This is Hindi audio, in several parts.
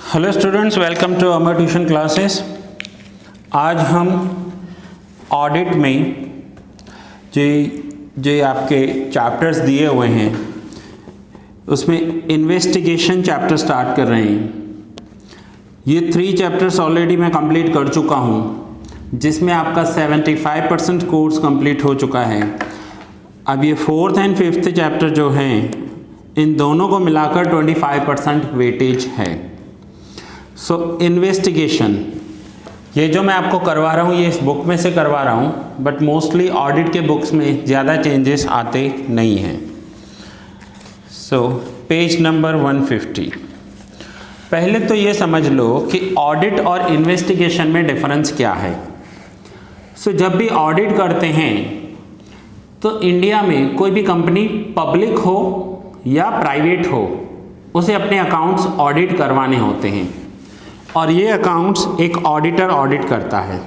Hello students, welcome to Amar tuition classes. आज हम ऑडिट में जो आपके चैप्टर्स दिए हुए हैं उसमें इन्वेस्टिगेशन चैप्टर स्टार्ट कर रहे हैं। ये 3 चैप्टर्स ऑलरेडी मैं कंप्लीट कर चुका हूँ, जिसमें आपका 75% कोर्स कंप्लीट हो चुका है। अब ये 4th एंड 5th चैप्टर जो हैं, इन दोनों को मिलाकर 25% वेटेज है। सो इन्वेस्टिगेशन, ये जो मैं आपको करवा रहा हूँ ये इस बुक में से करवा रहा हूँ, बट मोस्टली ऑडिट के बुक्स में ज़्यादा चेंजेस आते नहीं हैं। So page number 150। पहले तो ये समझ लो कि ऑडिट और इन्वेस्टिगेशन में डिफरेंस क्या है। सो जब भी ऑडिट करते हैं तो इंडिया में कोई भी कंपनी पब्लिक हो या प्राइवेट हो, उसे अपने अकाउंट्स ऑडिट करवाने होते हैं और ये अकाउंट्स एक ऑडिटर ऑडिट करता है।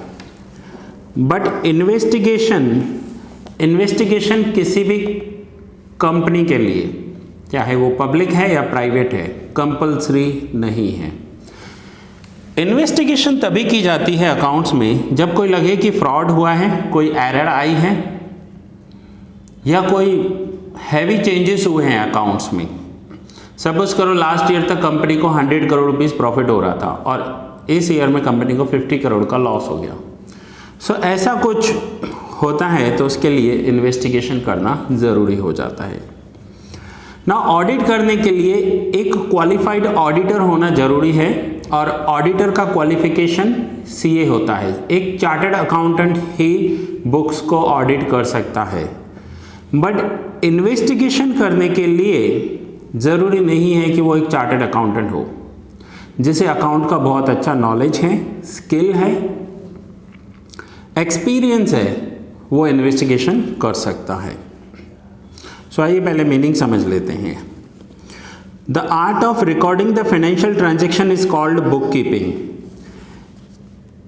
बट इन्वेस्टिगेशन किसी भी कंपनी के लिए, चाहे वो पब्लिक है या प्राइवेट है, कंपल्सरी नहीं है। इन्वेस्टिगेशन तभी की जाती है अकाउंट्स में जब कोई लगे कि फ्रॉड हुआ है, कोई एरर आई है या कोई हैवी चेंजेस हुए हैं अकाउंट्स में। सपोज करो लास्ट ईयर तक कंपनी को 100 करोड़ रुपीस प्रॉफिट हो रहा था और इस ईयर में कंपनी को 50 करोड़ का लॉस हो गया। सो ऐसा कुछ होता है तो उसके लिए इन्वेस्टिगेशन करना ज़रूरी हो जाता है ना। ऑडिट करने के लिए एक क्वालिफाइड ऑडिटर होना ज़रूरी है और ऑडिटर का क्वालिफिकेशन सीए होता है। एक चार्टर्ड अकाउंटेंट ही बुक्स को ऑडिट कर सकता है। बट इन्वेस्टिगेशन करने के लिए ज़रूरी नहीं है कि वो एक चार्टर्ड अकाउंटेंट हो। जिसे अकाउंट का बहुत अच्छा नॉलेज है, स्किल है, एक्सपीरियंस है, वो इन्वेस्टिगेशन कर सकता है। सो आइए पहले मीनिंग समझ लेते हैं। The art of recording the financial transaction is called book keeping.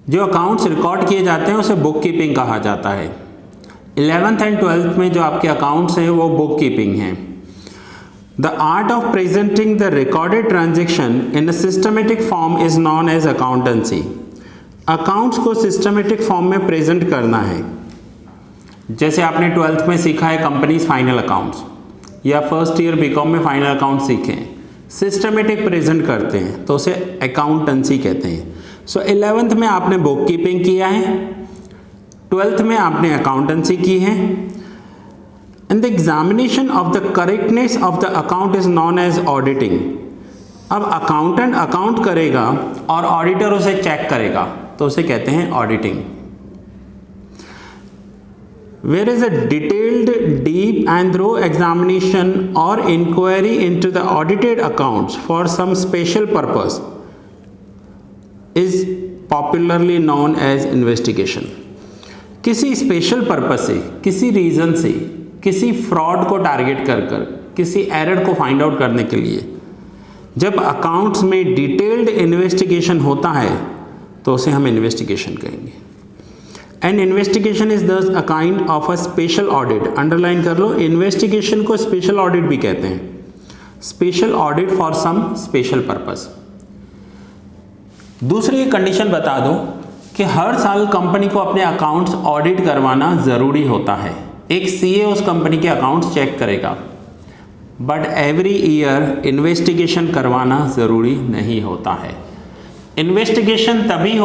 जो अकाउंट्स रिकॉर्ड किए जाते हैं उसे बुक कीपिंग कहा जाता है। 11th एंड 12th में जो आपके अकाउंट्स हैं वो बुक कीपिंग हैं। The art of presenting the recorded transaction in a systematic form is known as accountancy. Accounts को systematic form में present करना है। जैसे आपने 12th में सीखा है कंपनीज फाइनल अकाउंट्स, या फर्स्ट ईयर बीकॉम में फाइनल अकाउंट सीखे हैं, सिस्टमेटिक प्रेजेंट करते हैं तो उसे अकाउंटेंसी कहते हैं। सो 11th में आपने बुक कीपिंग किया है, 12th में आपने अकाउंटेंसी की है। And the examination of the correctness of the account is known as auditing. अब अकाउंटेंट अकाउंट करेगा और ऑडिटर उसे चेक करेगा तो उसे कहते हैं auditing. Where is a detailed, deep and thorough examination or inquiry into the audited accounts for some special purpose is popularly known as investigation. किसी स्पेशल पर्पस से, किसी रीजन से, किसी फ्रॉड को टारगेट कर किसी एरर को फाइंड आउट करने के लिए जब अकाउंट्स में डिटेल्ड इन्वेस्टिगेशन होता है तो उसे हम इन्वेस्टिगेशन कहेंगे। And investigation is thus a kind of a special audit. Underline कर लो, इन्वेस्टिगेशन को स्पेशल ऑडिट भी कहते हैं। Special audit for some special purpose. दूसरी एक कंडीशन बता दो कि हर साल कंपनी को अपने अकाउंट्स ऑडिट करवाना ज़रूरी होता है। एक सीए उस कंपनी के अकाउंट्स चेक करेगा, बट एवरी ईयर इन्वेस्टिगेशन करवाना ज़रूरी नहीं होता है। इन्वेस्टिगेशन तभी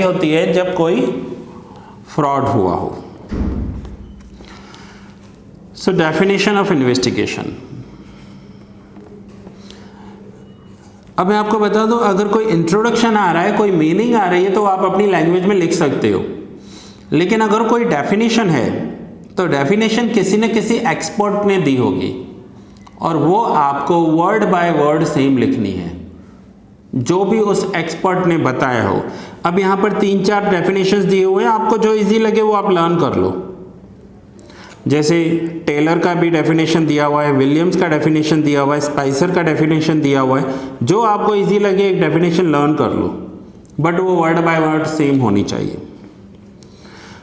होती है जब कोई फ्रॉड हुआ हो। So definition of investigation. अब मैं आपको बता दूं, अगर कोई इंट्रोडक्शन आ रहा है, कोई मीनिंग आ रही है तो आप अपनी लैंग्वेज में लिख सकते हो, लेकिन अगर कोई डेफिनेशन है तो डेफिनेशन किसी न किसी एक्सपर्ट ने दी होगी और वो आपको वर्ड बाय वर्ड सेम लिखनी है जो भी उस एक्सपर्ट ने बताया हो। अब यहाँ पर 3-4 डेफिनेशंस दिए हुए हैं, आपको जो इजी लगे वो आप लर्न कर लो। जैसे टेलर का भी डेफिनेशन दिया हुआ है, विलियम्स का डेफिनेशन दिया हुआ है, स्पाइसर का डेफिनेशन दिया हुआ है। जो आपको इजी लगे एक डेफिनेशन लर्न कर लो, बट वो वर्ड बाय वर्ड सेम होनी चाहिए।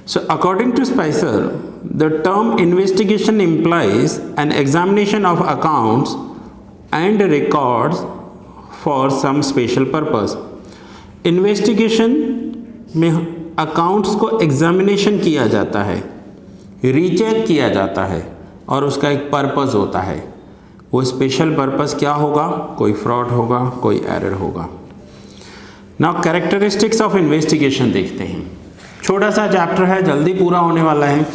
So according to Spicer, the term investigation implies an examination of accounts and records for some special purpose. Investigation में अकाउंट्स को एग्जामिनेशन किया जाता है, रीचेक किया जाता है और उसका एक पर्पस होता है। वो स्पेशल पर्पस क्या होगा? कोई फ्रॉड होगा, कोई एरर होगा। नाउ कैरेक्टरिस्टिक्स ऑफ इन्वेस्टिगेशन देखते हैं। छोटा सा चैप्टर है, जल्दी पूरा होने वाला है।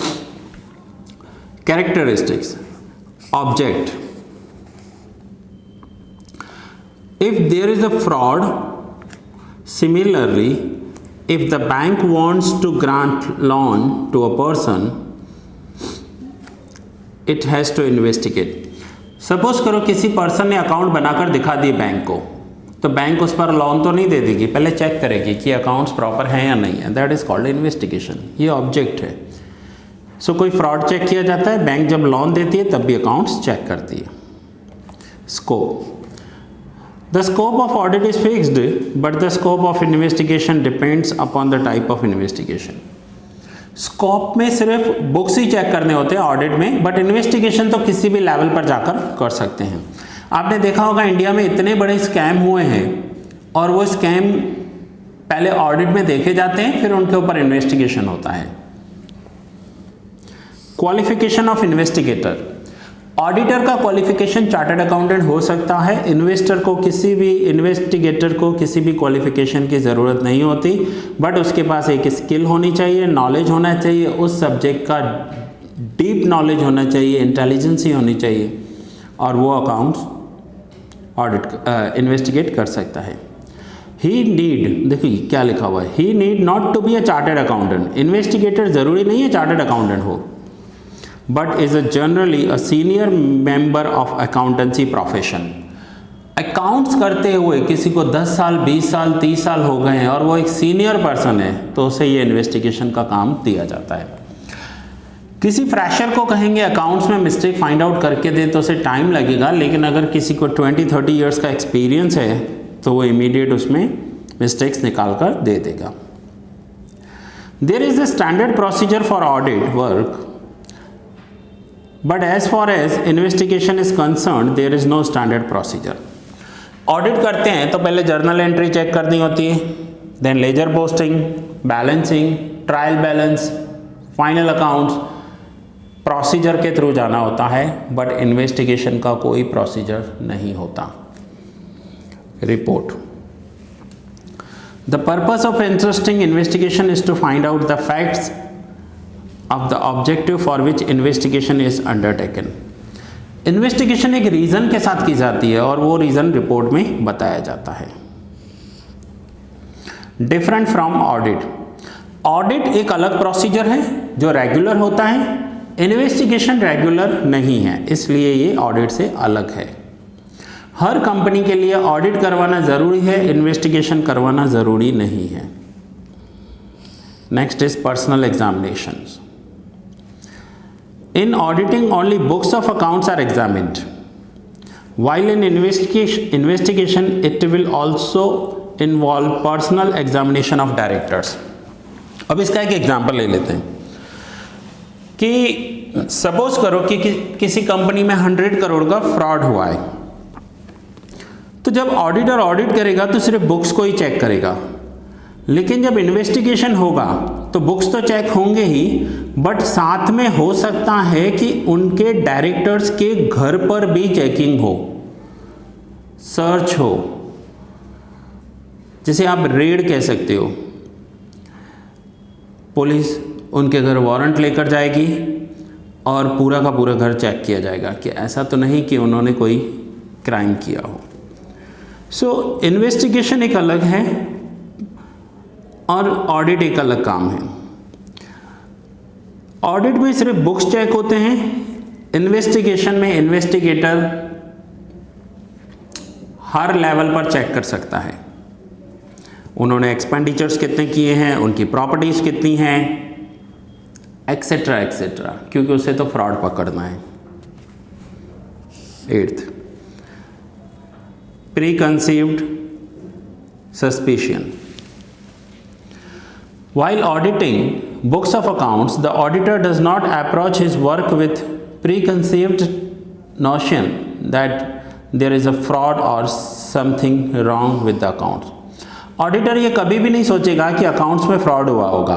Characteristics, object, if there is a fraud, similarly if the bank wants to grant loan to a person, it has to investigate. Suppose करो किसी पर्सन ने अकाउंट बनाकर दिखा दिए बैंक को, तो बैंक उस पर लोन तो नहीं दे देगी, पहले चेक करेगी कि अकाउंट्स प्रॉपर हैं या नहीं है। That is called investigation. ये ऑब्जेक्ट है। सो कोई फ्रॉड चेक किया जाता है, बैंक जब लोन देती है तब भी अकाउंट्स चेक करती है। Scope, the scope of audit is fixed, but the scope of investigation depends upon the type of investigation. Scope में सिर्फ बुक्स ही चेक करने होते हैं ऑडिट में, बट इन्वेस्टिगेशन तो किसी भी लेवल पर जाकर कर सकते हैं। आपने देखा होगा इंडिया में इतने बड़े स्कैम हुए हैं और वो स्कैम पहले ऑडिट में देखे जाते हैं, फिर उनके ऊपर इन्वेस्टिगेशन होता है। क्वालिफिकेशन ऑफ इन्वेस्टिगेटर, ऑडिटर का क्वालिफिकेशन चार्टर्ड अकाउंटेंट हो सकता है। इन्वेस्टिगेटर को किसी भी क्वालिफिकेशन की ज़रूरत नहीं होती, बट उसके पास एक स्किल होनी चाहिए, नॉलेज होना चाहिए, उस सब्जेक्ट का डीप नॉलेज होना चाहिए, इंटेलिजेंसी होनी चाहिए, और वो अकाउंट्स ऑडिट इन्वेस्टिगेट कर सकता है। ही नीड, देखिए क्या लिखा हुआ है, he need not to be a chartered accountant. Investigator ज़रूरी नहीं है चार्टर्ड अकाउंटेंट हो, but is generally a senior member of accountancy profession. Accounts करते हुए किसी को 10 साल 20 साल 30 साल हो गए हैं और वो एक सीनियर पर्सन है, तो उसे ये इन्वेस्टिगेशन का काम दिया जाता है। किसी फ्रेशर को कहेंगे अकाउंट्स में मिस्टेक फाइंड आउट करके दे, तो उसे टाइम लगेगा, लेकिन अगर किसी को 20-30 ईयर्स का एक्सपीरियंस है तो वो इमीडिएट उसमें मिस्टेक्स निकाल कर दे देगा। There is a standard procedure for audit work, but as far as investigation is concerned there is no standard procedure. Audit करते हैं तो पहले जर्नल एंट्री चेक करनी होती है, then ledger posting, balancing, trial balance, final accounts, procedure के थ्रू जाना होता है, बट इन्वेस्टिगेशन का कोई प्रोसीजर नहीं होता। Report, the purpose of interesting investigation is to find out the facts of the objective for which investigation is undertaken. Investigation एक रीज़न के साथ की जाती है और वो रीज़न रिपोर्ट में बताया जाता है। डिफरेंट फ्रॉम ऑडिट, ऑडिट एक अलग प्रोसीजर है जो रेगुलर होता है, इन्वेस्टिगेशन रेगुलर नहीं है, इसलिए ये ऑडिट से अलग है। हर कंपनी के लिए ऑडिट करवाना ज़रूरी है, इन्वेस्टिगेशन करवाना ज़रूरी नहीं है। Next is personal examinations. In auditing, only books of accounts are examined. While in investigation, it will also involve personal examination of directors. अब इसका एक एग्जाम्पल ले लेते हैं कि सपोज करो कि किसी कंपनी में 100 करोड़ का फ्रॉड हुआ है, तो जब ऑडिटर ऑडिट करेगा तो सिर्फ बुक्स को ही चेक करेगा, लेकिन जब इन्वेस्टिगेशन होगा तो बुक्स तो चेक होंगे ही, बट साथ में हो सकता है कि उनके डायरेक्टर्स के घर पर भी चेकिंग हो, सर्च हो, जिसे आप रेड कह सकते हो। पुलिस उनके घर वारंट लेकर जाएगी और पूरा का पूरा घर चेक किया जाएगा कि ऐसा तो नहीं कि उन्होंने कोई क्राइम किया हो। सो इन्वेस्टिगेशन एक अलग है और ऑडिट एक अलग काम है। ऑडिट में सिर्फ बुक्स चेक होते हैं, इन्वेस्टिगेशन में इन्वेस्टिगेटर हर लेवल पर चेक कर सकता है। उन्होंने एक्सपेंडिचर्स कितने किए हैं, उनकी प्रॉपर्टीज कितनी हैं, एक्सेट्रा एक्सेट्रा, क्योंकि उसे तो फ्रॉड पकड़ना है। 8th, pre conceived suspicion. While auditing books of accounts, the auditor does not approach his work with preconceived notion that there is a fraud or something wrong with the accounts. Auditor ये कभी भी नहीं सोचेगा कि अकाउंट्स में फ्रॉड हुआ होगा,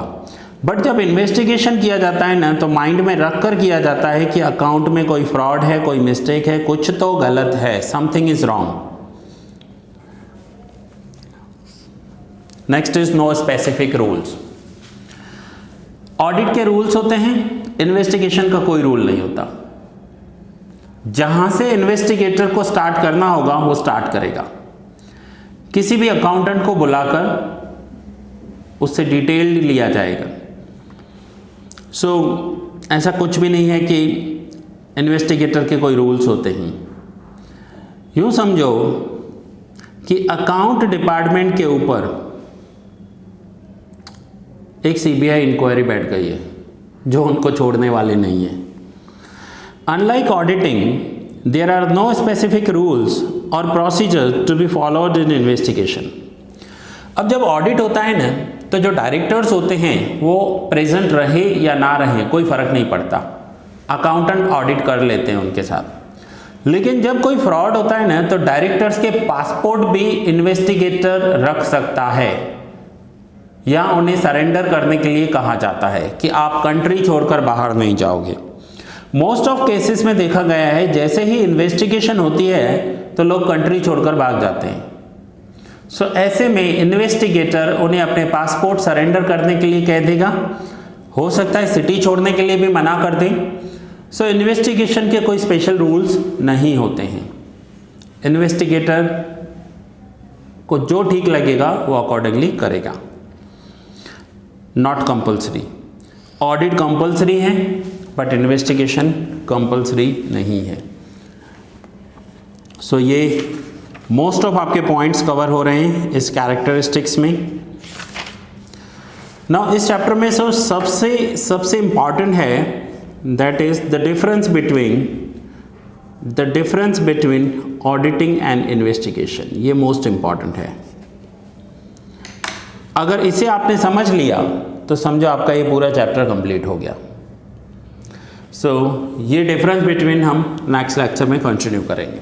बट जब इन्वेस्टिगेशन किया जाता है ना, तो माइंड में रख कर किया जाता है कि अकाउंट में कोई फ्रॉड है, कोई मिस्टेक है, कुछ तो गलत है, something is wrong. Next is no specific rules. Audit के रूल्स होते हैं, इन्वेस्टिगेशन का कोई रूल नहीं होता। जहां से इन्वेस्टिगेटर को स्टार्ट करना होगा वो स्टार्ट करेगा। किसी भी अकाउंटेंट को बुलाकर उससे डिटेल लिया जाएगा। ऐसा कुछ भी नहीं है कि इन्वेस्टिगेटर के कोई रूल्स होते हैं। यूं समझो कि अकाउंट डिपार्टमेंट के ऊपर एक सीबीआई इंक्वायरी बैठ गई है जो उनको छोड़ने वाले नहीं है। Unlike auditing, there are no specific rules or procedure to be followed in investigation. अब जब ऑडिट होता है ना, तो जो डायरेक्टर्स होते हैं वो प्रेजेंट रहे या ना रहे कोई फ़र्क नहीं पड़ता, अकाउंटेंट ऑडिट कर लेते हैं उनके साथ। लेकिन जब कोई फ्रॉड होता है ना, तो डायरेक्टर्स के पासपोर्ट भी इन्वेस्टिगेटर रख सकता है या उन्हें सरेंडर करने के लिए कहा जाता है कि आप कंट्री छोड़कर बाहर नहीं जाओगे। मोस्ट ऑफ केसेस में देखा गया है जैसे ही इन्वेस्टिगेशन होती है तो लोग कंट्री छोड़कर भाग जाते हैं। ऐसे में इन्वेस्टिगेटर उन्हें अपने पासपोर्ट सरेंडर करने के लिए कह देगा, हो सकता है सिटी छोड़ने के लिए भी मना कर दें। इन्वेस्टिगेशन के कोई स्पेशल रूल्स नहीं होते हैं। इन्वेस्टिगेटर को जो ठीक लगेगा वो अकॉर्डिंगली करेगा। Not compulsory. ऑडिट कंपल्सरी है बट इन्वेस्टिगेशन कंपल्सरी नहीं है। ये मोस्ट ऑफ आपके पॉइंट्स कवर हो रहे हैं इस कैरेक्टरिस्टिक्स में। नाउ इस चैप्टर में सबसे इंपॉर्टेंट है, that is the difference between auditing and investigation. ये मोस्ट इंपॉर्टेंट है। अगर इसे आपने समझ लिया तो समझो आपका ये पूरा चैप्टर कंप्लीट हो गया। ये डिफरेंस बिटवीन हम नेक्स्ट लेक्चर में कंटिन्यू करेंगे।